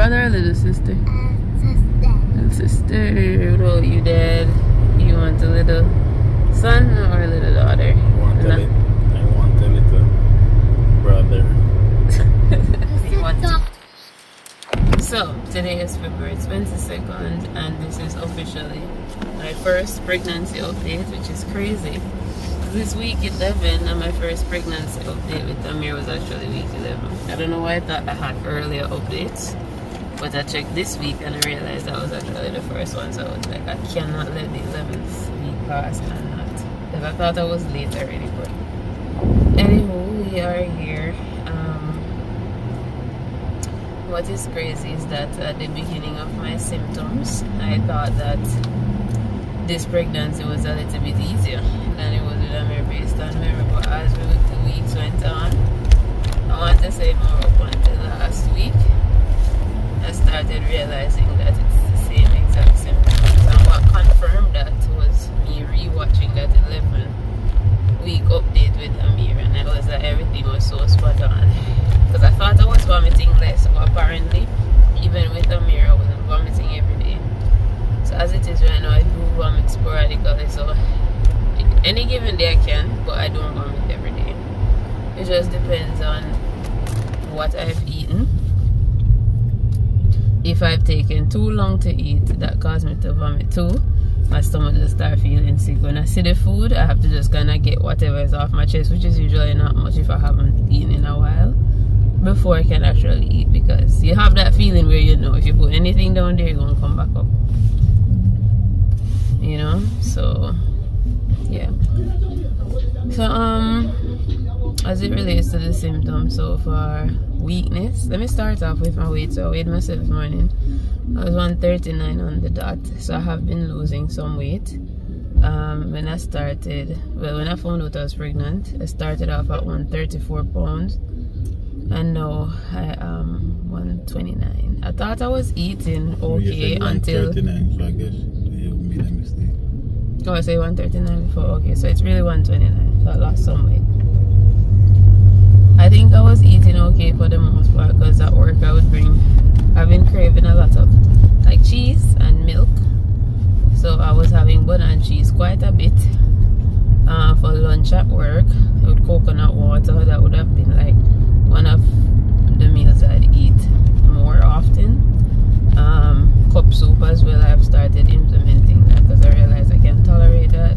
brother or little sister? Sister. Little sister. What about you, Dad? You want a little son or a little daughter? I want a little brother. You want to? So, today is February 22nd, and this is officially my first pregnancy update, which is crazy. This week 11, and my first pregnancy update with Amir was actually week 11. I don't know why I thought I had earlier updates, but I checked this week and I realized that was actually the first one. So I was like, I cannot let the 11th week pass and not, because I thought I was late already. But anywho, we are here. What is crazy is that at the beginning of my symptoms, I thought that this pregnancy was a little bit easier than it was with Amir based on memory. But as the weeks went on, I want to say more up until last week, I started realizing that it's the same exact symptoms. And what confirmed that was me rewatching that 11-week update with Amir, and I was like, everything was so spot on. Because I thought I was vomiting less, but apparently, even with Amir, I wasn't vomiting every day. So as it is right now, I do vomit sporadically. So any given day I can, but I don't vomit every day. It just depends on what I've eaten. If I've taken too long to eat, that caused me to vomit too. My stomach just start feeling sick. When I see the food, I have to just kind of get whatever is off my chest, which is usually not much if I haven't eaten in a while, before I can actually eat, because you have that feeling where you know if you put anything down there, you're going to come back up. You know? So, yeah. So, as it relates to the symptoms so far, weakness. Let me start off with my weight. So I weighed myself this morning. I was 139 on the dot. So I have been losing some weight. When I found out I was pregnant, I started off at 134 pounds. And now I am 129. I thought I was eating okay until 139, so I guess you made a mistake. Oh, I say 139 before. Okay, so it's really 129. So I lost some weight. I think I was eating okay for the most part, because at work I've been craving a lot of like cheese and milk. So I was having butter and cheese quite a bit for lunch at work with coconut water. That would have been like one of the meals I'd eat more often. Cup soup as well, I've started implementing that because I realized I can tolerate that.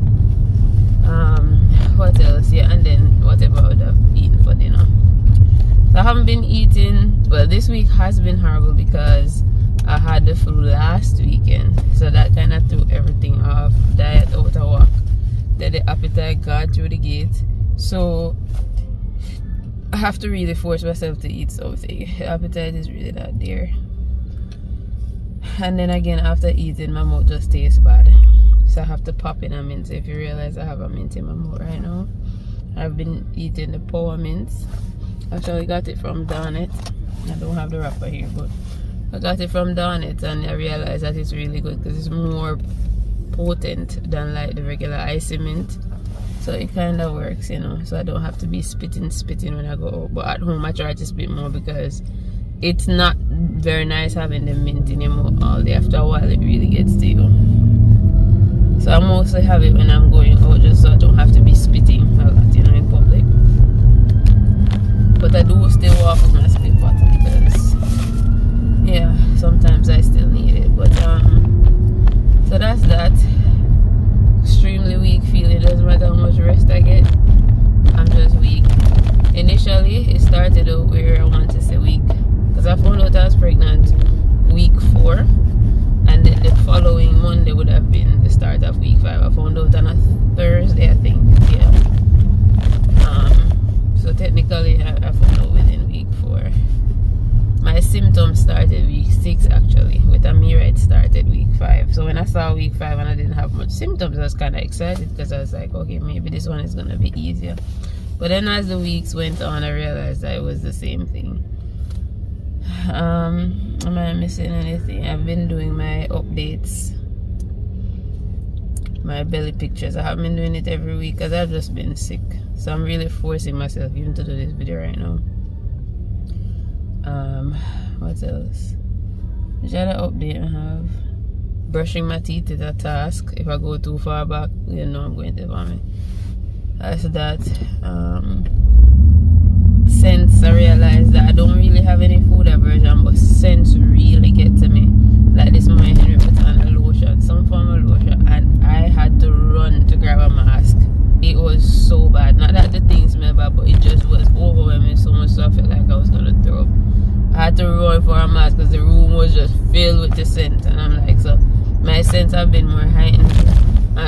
What else? Yeah, and then whatever I would have eaten for dinner. So I haven't been eating, well, this week has been horrible because I had the flu last weekend, so that kind of threw everything off. Diet out of whack. Then the appetite got through the gate, so I have to really force myself to eat something. The appetite is really not there. And then again, after eating, my mouth just tastes bad. So I have to pop in a mint. So if you realize I have a mint in my mouth right now, I've been eating the power mints. Actually got it from Donut. I don't have the wrapper here, but I got it from Donut, and I realized that it's really good because it's more potent than like the regular icy mint. So it kind of works, you know, so I don't have to be spitting when I go out. But at home I try to spit more because it's not very nice having the mint in your mouth all day. After a while it really gets to you. So I mostly have it when I'm going out, just so I don't have to be spitting a lot, you know, in public. But I do still walk with my spit bottle because, yeah, sometimes I still need it. But so that's that. Extremely weak feeling. Doesn't matter how much rest I get, I'm just weak. Initially it started out where I want to say week, because I found out I was pregnant week 4, and then the following Monday would have been the start of week 5. I found out on a Thursday, I think. Yeah. So technically I found out within week 4. My symptoms started week 6 actually. With Amir it started week 5. So when I saw week 5 and I didn't have much symptoms, I was kind of excited because I was like, okay, maybe this one is going to be easier. But then as the weeks went on, I realized that it was the same thing. Am I missing anything? I've been doing my updates, my belly pictures. I haven't been doing it every week because I've just been sick. So I'm really forcing myself even to do this video right now. What else? Which other update I have? Brushing my teeth is a task. If I go too far back, you know I'm going to vomit. That's that. Since I realized that I don't really have any food aversion, but scents really get to me. Like this morning, Henry put on a lotion, some form of lotion, and I had to run to grab a mask. It was so bad. Not that the things smell bad, but it just was overwhelming so much, so I felt like I was gonna throw up. I had to run for a mask because the room was just filled with the scent, and I'm like, so my scents have been more heightened.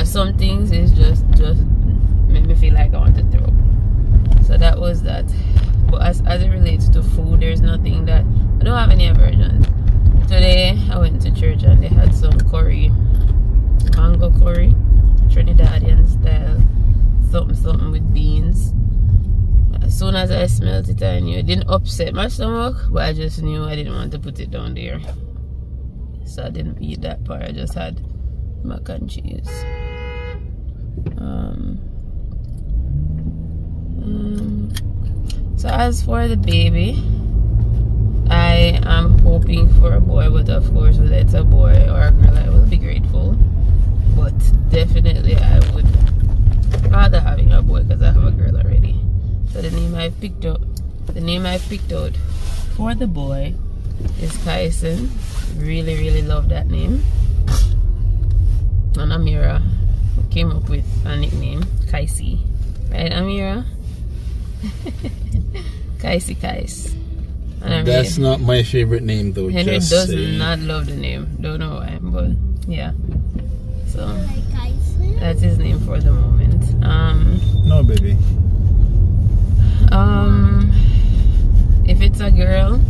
Some things is just made me feel like I want to throw up. So that was that. But as it relates to food, there's nothing that I don't have any aversions. Today I went to church and they had some curry, mango curry, Trinidadian style, something with beans. As soon as I smelled it, I knew it didn't upset my stomach, but I just knew I didn't want to put it down there, so I didn't eat that part. I just had mac and cheese. So as for the baby, I am hoping for a boy, but of course whether it's a boy or a girl I will be grateful, but definitely I would rather having a boy because I have a girl already. So the name I've picked out for the boy is Kyson. Really love that name. And Amira came up with a nickname, Kaisi, right Amira? Kaisi. That's not my favorite name though. Henry does not love the name. Don't know why, but yeah. So that's his name for the moment. No, baby. If it's a girl,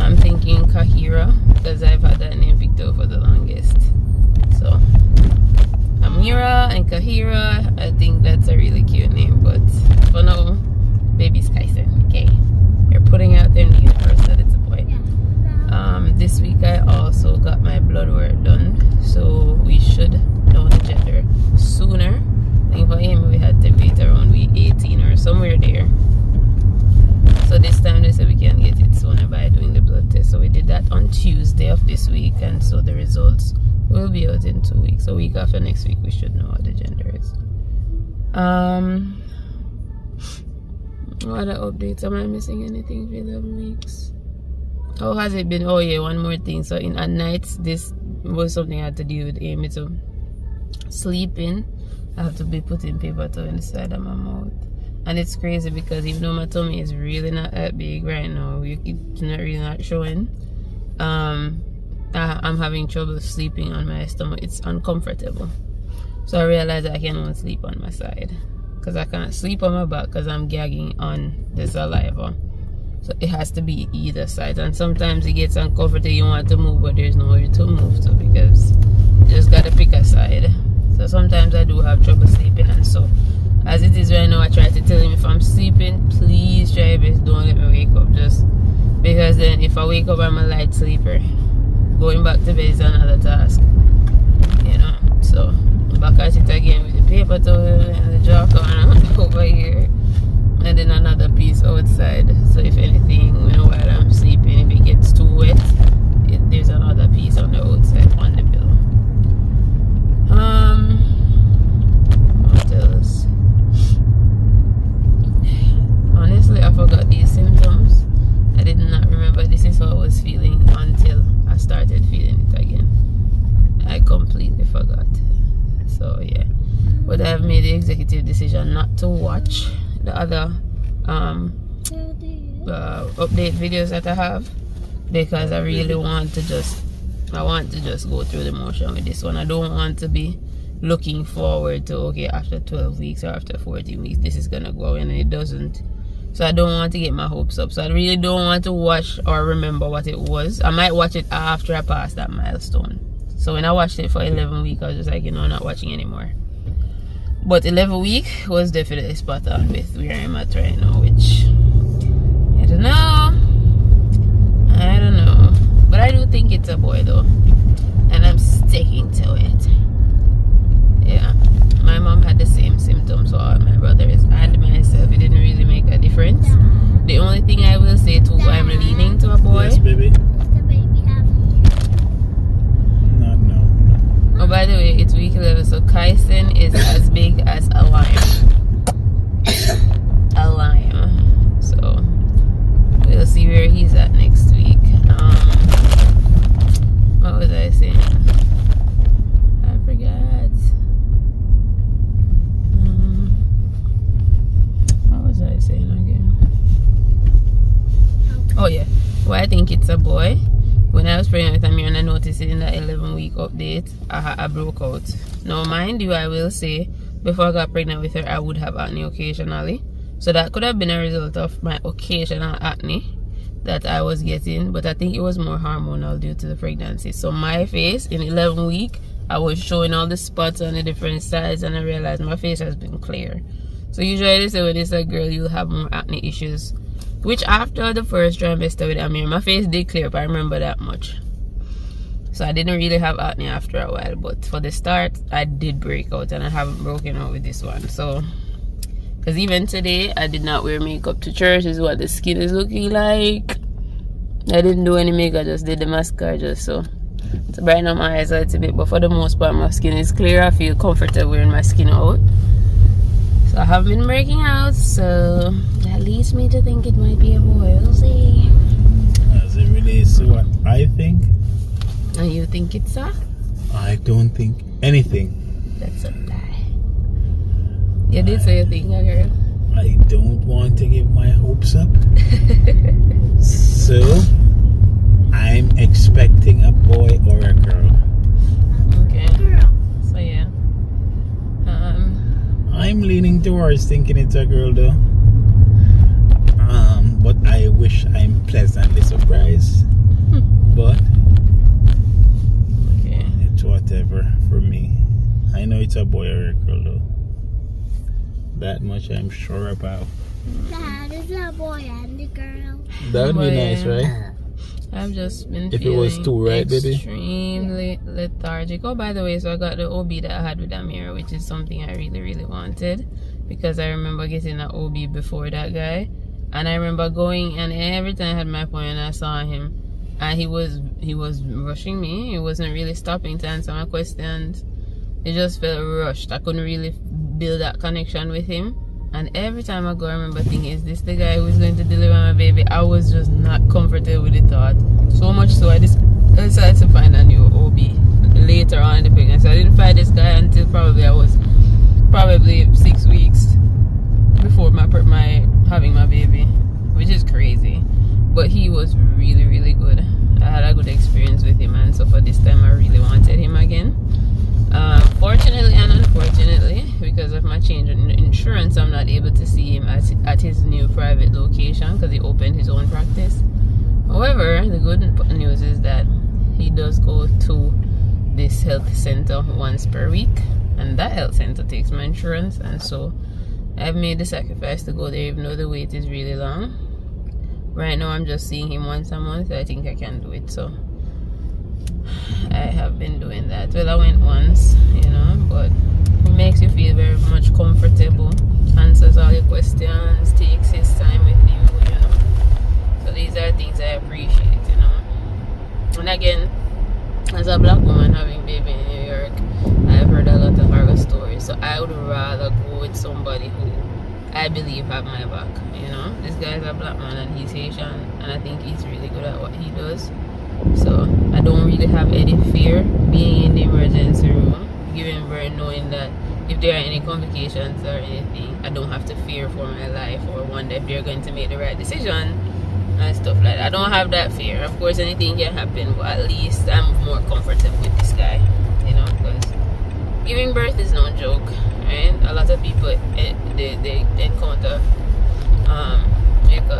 I'm thinking Kahira because I've had that name picked out for the longest. So Amira and Kahira, I think that's a really cute name. But for now, baby's Kyson. Okay. You're putting out there in the universe that it's a boy. This week I also got my blood work done, so we should know the gender sooner. I think for him we had to wait around week 18 or somewhere there. So this time they said we can get it sooner by doing the blood test. So we did that on Tuesday of this week, and so the results will be out in 2 weeks. So week after next week we should know what the gender is. What other updates? Am I missing anything for 11 weeks? How has it been? Oh yeah, one more thing. So at nights, this was something I had to deal with Amy. So sleeping, I have to be putting paper towel in the side of my mouth. And it's crazy because even though my tummy is really not that big right now, it's not really not showing. I'm having trouble sleeping on my stomach. It's uncomfortable. So I realized that I can only sleep on my side, because I can't sleep on my back because I'm gagging on the saliva. So it has to be either side, and sometimes it gets uncomfortable. You want to move, but there's nowhere to move to because you just gotta pick a side. So sometimes I do have trouble sleeping, and so as it is right now, I try to tell him if I'm sleeping, please try your best, don't let me wake up, just because then if I wake up I'm a light sleeper. Going back to bed is another task, you know. So back at it again with the paper towel and the jar corner over here, and then another piece outside. So if anything, you know, while I'm sleeping, if it gets too wet, there's another piece on the outside on the pillow. What else? Honestly, I forgot these symptoms. I did not remember this is how I was feeling until I started feeling it again. I completely forgot. So yeah, but I have made the executive decision not to watch the other update videos that I have, because I really want to just go through the motion with this one. I don't want to be looking forward to, okay, after 12 weeks or after 14 weeks this is gonna go, and it doesn't. So I don't want to get my hopes up. So I really don't want to watch or remember what it was. I might watch it after I pass that milestone. So when I watched it for 11 weeks, I was just like, you know, I'm not watching anymore. But 11 week was definitely spot on with where I'm at right now, which I don't know. But I do think it's a boy though, and I'm sticking to it. Yeah, my mom had the same symptoms, so all my brothers and myself, it didn't really make a difference. The only thing I will say too, I'm leaning to a boy. Yes, baby. What's the baby have here? by the way, it's week 11, so Kyson is as big as a lime. A lime. So we'll see where he's at next week. What was I saying? I forgot. What was I saying again? Oh yeah. Well, I think it's a boy. When I was pregnant with Amir and I noticed it in the 11-week update, I broke out. Now, mind you, I will say, before I got pregnant with her, I would have acne occasionally. So that could have been a result of my occasional acne that I was getting. But I think it was more hormonal due to the pregnancy. So my face, in 11 week, I was showing all the spots on the different sides. And I realized my face has been clear. So usually they say when it's a girl, you'll have more acne issues. Which after the first trimester with Amir, my face did clear up. I remember that much. So I didn't really have acne after a while. But for the start, I did break out. And I haven't broken out with this one. So, because even today, I did not wear makeup to church. This is what the skin is looking like. I didn't do any makeup. I just did the mascara just so to brighten up my eyes a little bit. But for the most part, my skin is clear. I feel comfortable wearing my skin out. So I have been breaking out, so that leads me to think it might be a boy. We'll see. As it relates to what I think, And you think it's a? I don't think anything. That's a lie. You did say a thing, girl. I don't want to give my hopes up. So I'm expecting a boy or a girl. Okay. So yeah. I'm leaning towards thinking it's a girl though. But I wish I'm pleasantly surprised. But Okay. it's whatever for me. I know it's a boy or a girl though. That much I'm sure about. Dad, is a boy and a girl. That would be Boy. nice, right? I've just been If it was feeling two, right, baby? extremely lethargic. Oh, by the way, so I got the OB that I had with Amir, which is something I really, really wanted. Because I remember getting an OB before that guy. And I remember going, and every time I had my appointment, I saw him. And he was rushing me. He wasn't really stopping to answer my questions. It just felt rushed. I couldn't really build that connection with him. And every time I go, I remember thinking, is this the guy who's going to deliver my baby? I was just not comfortable with the thought. So much so I decided to find a new OB later on in the pregnancy. I didn't find this guy until probably I was 6 weeks before my having my baby, which is crazy. But he was really, really good. I had a good experience with him, and so for this time I really wanted him again. Fortunately and unfortunately, because of my change in insurance, I'm not able to see him at his new private location because he opened his own practice. However, the good news is that he does go to this health center once per week, and that health center takes my insurance, and so I've made the sacrifice to go there even though the wait is really long. Right now I'm just seeing him once a month. I think I can do it, so I have been doing that. Well, I went once, but it makes you feel very much comfortable, answers all your questions, takes his time with you, So these are things I appreciate, And again, as a black woman having baby in New York, I've heard a lot of horror stories. So I would rather go with somebody who I believe have my back, This guy is a black man and he's Haitian, and I think he's really good at what he does. So I don't really have any fear being in the emergency room, giving birth, knowing that if there are any complications or anything, I don't have to fear for my life or wonder if they're going to make the right decision and stuff like that. I don't have that fear. Of course, anything can happen, but at least I'm more comfortable with this guy, because giving birth is no joke, right? A lot of people, they encounter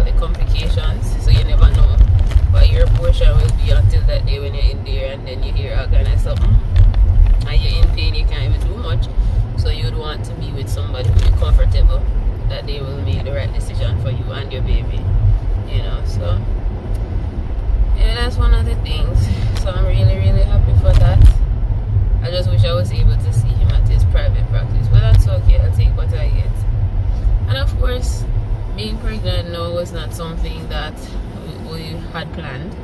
the complications, so you never know what your portion will be until that day when you're in there, and then you hear all kind of something and you're in pain, you can't even do much. So you'd want to be with somebody who's comfortable that they will make the right decision for you and your baby, so yeah, that's one of the things. So I'm really, really happy for that. I just wish I was able to see him at his private practice, but that's okay. I'll take what I get. And of course, being pregnant now was not something that we had planned.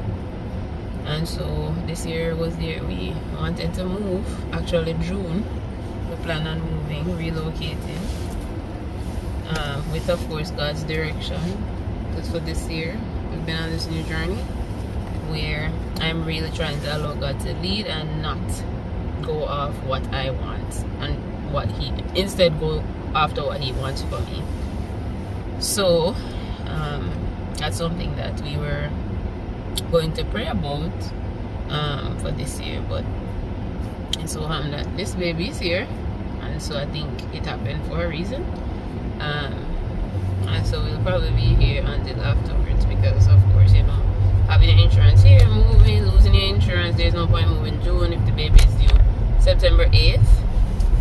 And so this year was the year we wanted to move. Actually June, we plan on moving, relocating, with of course God's direction. Because for this year we've been on this new journey where I'm really trying to allow God to lead and not go off what I want and what he instead go after what he wants for me. So that's something that we were going to pray about for this year, but it's so that this baby is here, and so I think it happened for a reason, and so we'll probably be here until afterwards, because of course, you know, having your insurance here, moving, losing your insurance, there's no point moving June if the baby is due September 8th.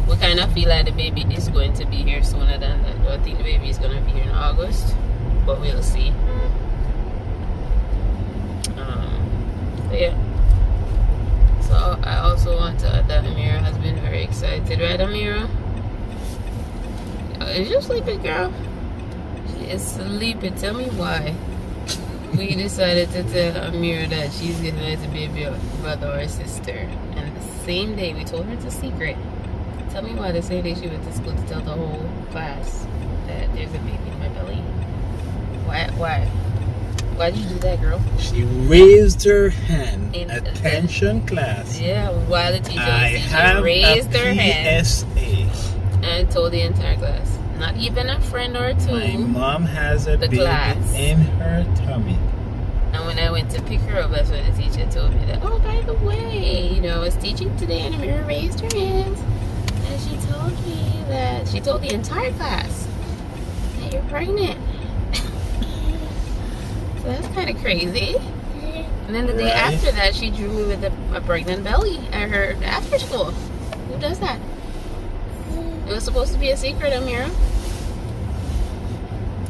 We kind of feel like the baby is going to be here sooner than that. I think the baby is going to be here in August, but we'll see. Yeah. So I also want to add that Amira has been very excited, right, Amira? Is you sleeping, girl? She is sleeping. Tell me why. We decided to tell Amira that she's gonna let the baby a brother or a sister, and the same day we told her it's a secret. Tell me why the same day she went to school to tell the whole class that there's a baby in my belly. Why? Why did you do that, girl? She raised her hand. Attention, class. Yeah, while the teacher was teaching, she raised her hand and told the entire class. Not even a friend or two. My mom has a baby class. in her tummy. And when I went to pick her up, that's when the teacher told me that, oh, by the way, you know, I was teaching today and Amira raised her hands. And she told me that, she told the entire class that you're pregnant. So that's kind of crazy. And then the day after that, she drew me with a pregnant belly at her after school. Who does that? It was supposed to be a secret, Amira.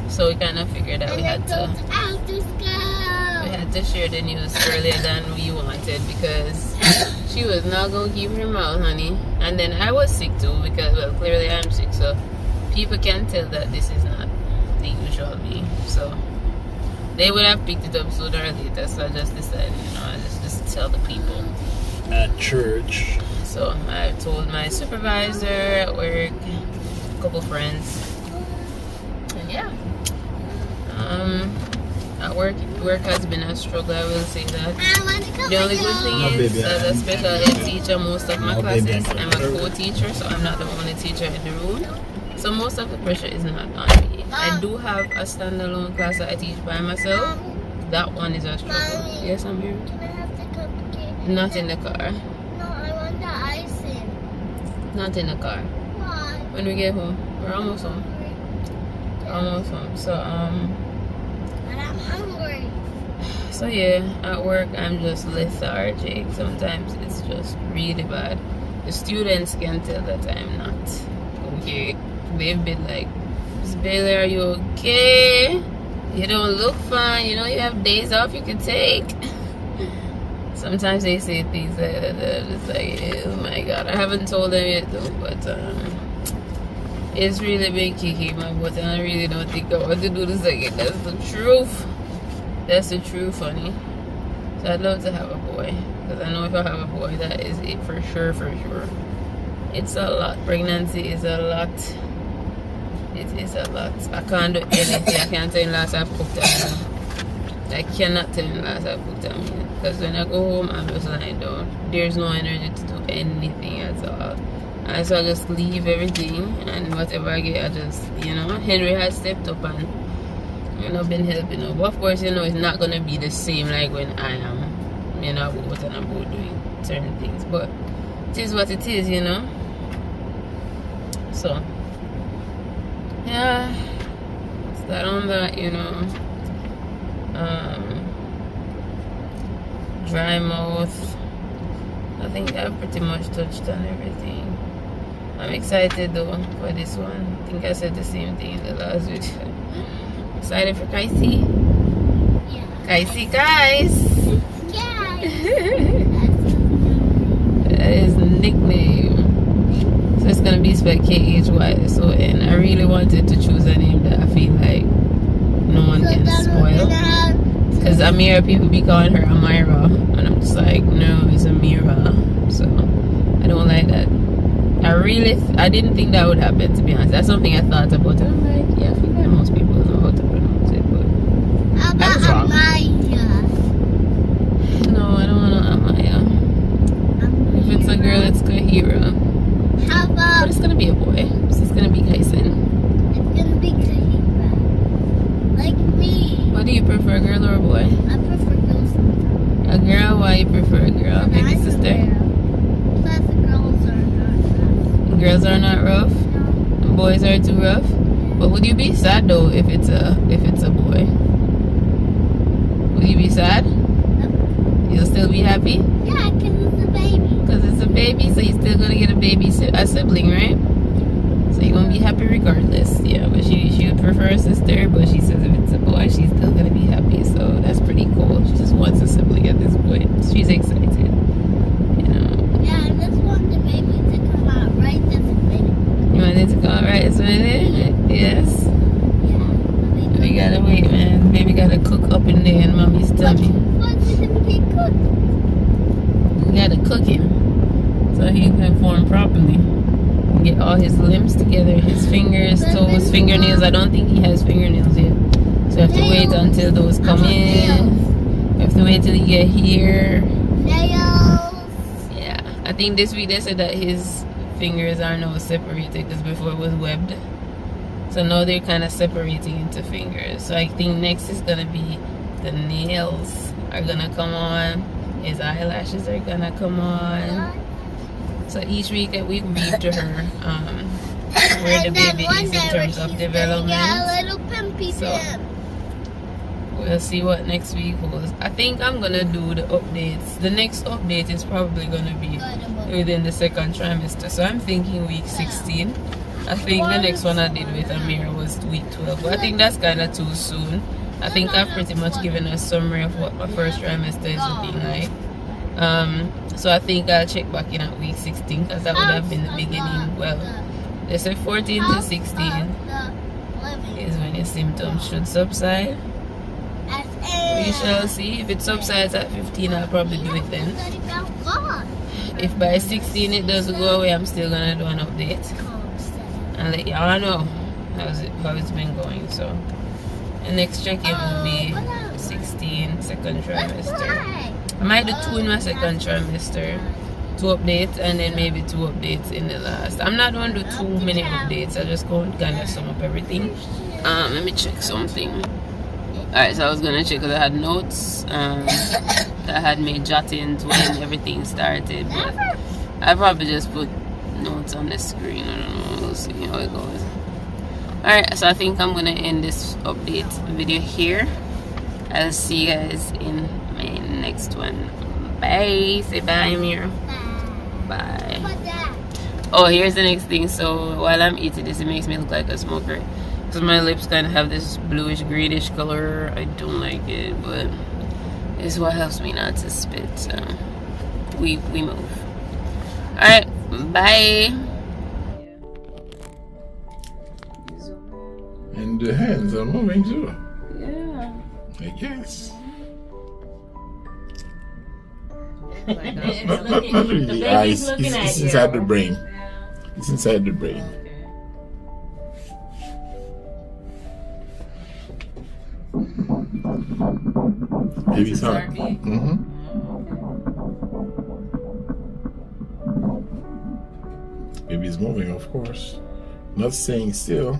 So we kind of figured that we had to share the news earlier than we wanted, because she was not going to keep her mouth, honey. And then I was sick too, because, well, clearly I'm sick, so people can tell that this is not the usual me. So they would have picked it up sooner or later, so I just decided, you know, I just tell the people at church. So I told my supervisor at work, a couple friends, and yeah, at work has been a struggle, I will say that. The only good thing is, as a special ed teacher, most of my classes, I'm a co-teacher, so I'm not the only teacher in the room. So most of the pressure is not on me. I do have a standalone class that I teach by myself. That one is a struggle. Yes, I'm here. Can I have the cupcake? Not in the car. No, I want the icing. Not in the car. Why? When we get home, we're almost home. Almost home. So But I'm hungry. So yeah, at work I'm just lethargic. Sometimes it's just really bad. The students can tell that I'm not okay. They've been like, Miss Bailey, are you okay? You don't look fine. You know, you have days off you can take. Sometimes they say things like that. It's like, oh my God. I haven't told them yet though, but it's really been kicking my butt, and I really don't think I want to do this again. That's the truth. That's the truth, honey. So I'd love to have a boy, because I know if I have a boy, that is it for sure, for sure. It's a lot. Pregnancy is a lot. It is a lot. I can't do anything. I can't tell you last I've cooked a meal. I cannot tell you last I've cooked a meal, because when I go home, I'm just lying down. There's no energy to do anything at all. And so I just leave everything, and whatever I get, I just, you know, Henry has stepped up and, you know, been helping up. Of course, you know, it's not going to be the same like when I am, you know, out and about doing certain things. But it is what it is, you know. So, yeah, start on that, you know. Dry mouth. I think I've pretty much touched on everything. I'm excited though for this one. I think I said the same thing in the last video. Excited for Kaisi. Yeah. Kaisi, guys. Yeah. That is the nickname. So it's gonna be spelled KHYSON. I really wanted to choose a name that I feel like no one can We're spoil. gonna have Because Amira, people be calling her Amira, and I'm just like, no, it's Amira. So I don't like that. I didn't think that would happen, to be honest. That's something I thought about. I'm like, yeah, I think that most people know how to pronounce it, but How about That's wrong. Amaya? no, I don't want to Amaya. If it's a girl, it's Kahira. How But about it's gonna be a boy. So it's gonna be Kaisen. it's gonna be Kahira? Like me. What do you prefer, girl or a boy? I prefer girls sometimes. A girl? Why you prefer a girl? And Baby I'm a sister? girl. Plus the girls are not Girls are not rough. rough. And boys are too rough. But would you be sad though if it's a boy? Would you be sad? You'll still be happy? Yeah, because it's a baby. Because it's a baby, so you're still gonna get a sibling, right? So you're gonna be happy regardless. Yeah, but she would prefer a sister, but she says if it's a boy, she's still gonna be happy. So that's pretty cool. She just wants a sibling at this point. She's excited. You know. Yeah, I just want the baby to come out right this minute. You want it to come out right this minute? Yes. Yeah. We gotta wait, man. Baby gotta cook up in there in mommy's tummy. What's it gonna be cooked? We gotta cook him so he can form properly. And get all his limbs together, his fingers, toes, fingernails. I don't think he has fingernails yet. So you have to wait until those come in. You have to wait till you get here. Nails. Yeah. I think this week they said that his fingers are now separated because before it was webbed. So now they're kind of separating into fingers. So I think next is gonna be the nails are gonna come on. His eyelashes are gonna come on. So each week that we read to her where the And then baby one is in day terms when of she's development. gonna get a little pimpy So, pimp. We'll see what next week holds. I think I'm gonna do the updates. The next update is probably gonna be within the second trimester. So I'm thinking week 16. I think the next one I did with Amira was week 12. But I think that's kind of too soon. I think I've pretty much given a summary of what my first trimester is looking like. So I think I'll check back in at week 16 because that would have been the beginning. Well, they say 14 to 16 is when your symptoms should subside. We shall see. If it subsides at 15, I'll probably do it then. If by 16 it doesn't go away, I'm still gonna do an update and let y'all know how it's been going. So the next check-in will be 16, second trimester. I might do 2 in my second trimester, 2 updates, and then maybe 2 updates in the last. I'm not going to do too many updates. I just go and kind of sum up everything. Let me check something. Alright, so I was gonna check because I had notes that I had made jottings when everything started, but I probably just put notes on the screen. I don't know. We'll see how it goes. Alright, so I think I'm gonna end this update video here. I'll see you guys in my next one. Bye. Say bye, Amir. Bye. Oh, here's the next thing. So while I'm eating this, it makes me look like a smoker because my lips kind of have this bluish greenish color. I don't like it, but it's what helps me not to spit. So we move. Alright, bye. And the hands are moving too. Yeah. I guess. It's Not really. It's inside the brain. It's inside the brain. Baby's heart. Baby's moving, of course. Not staying still.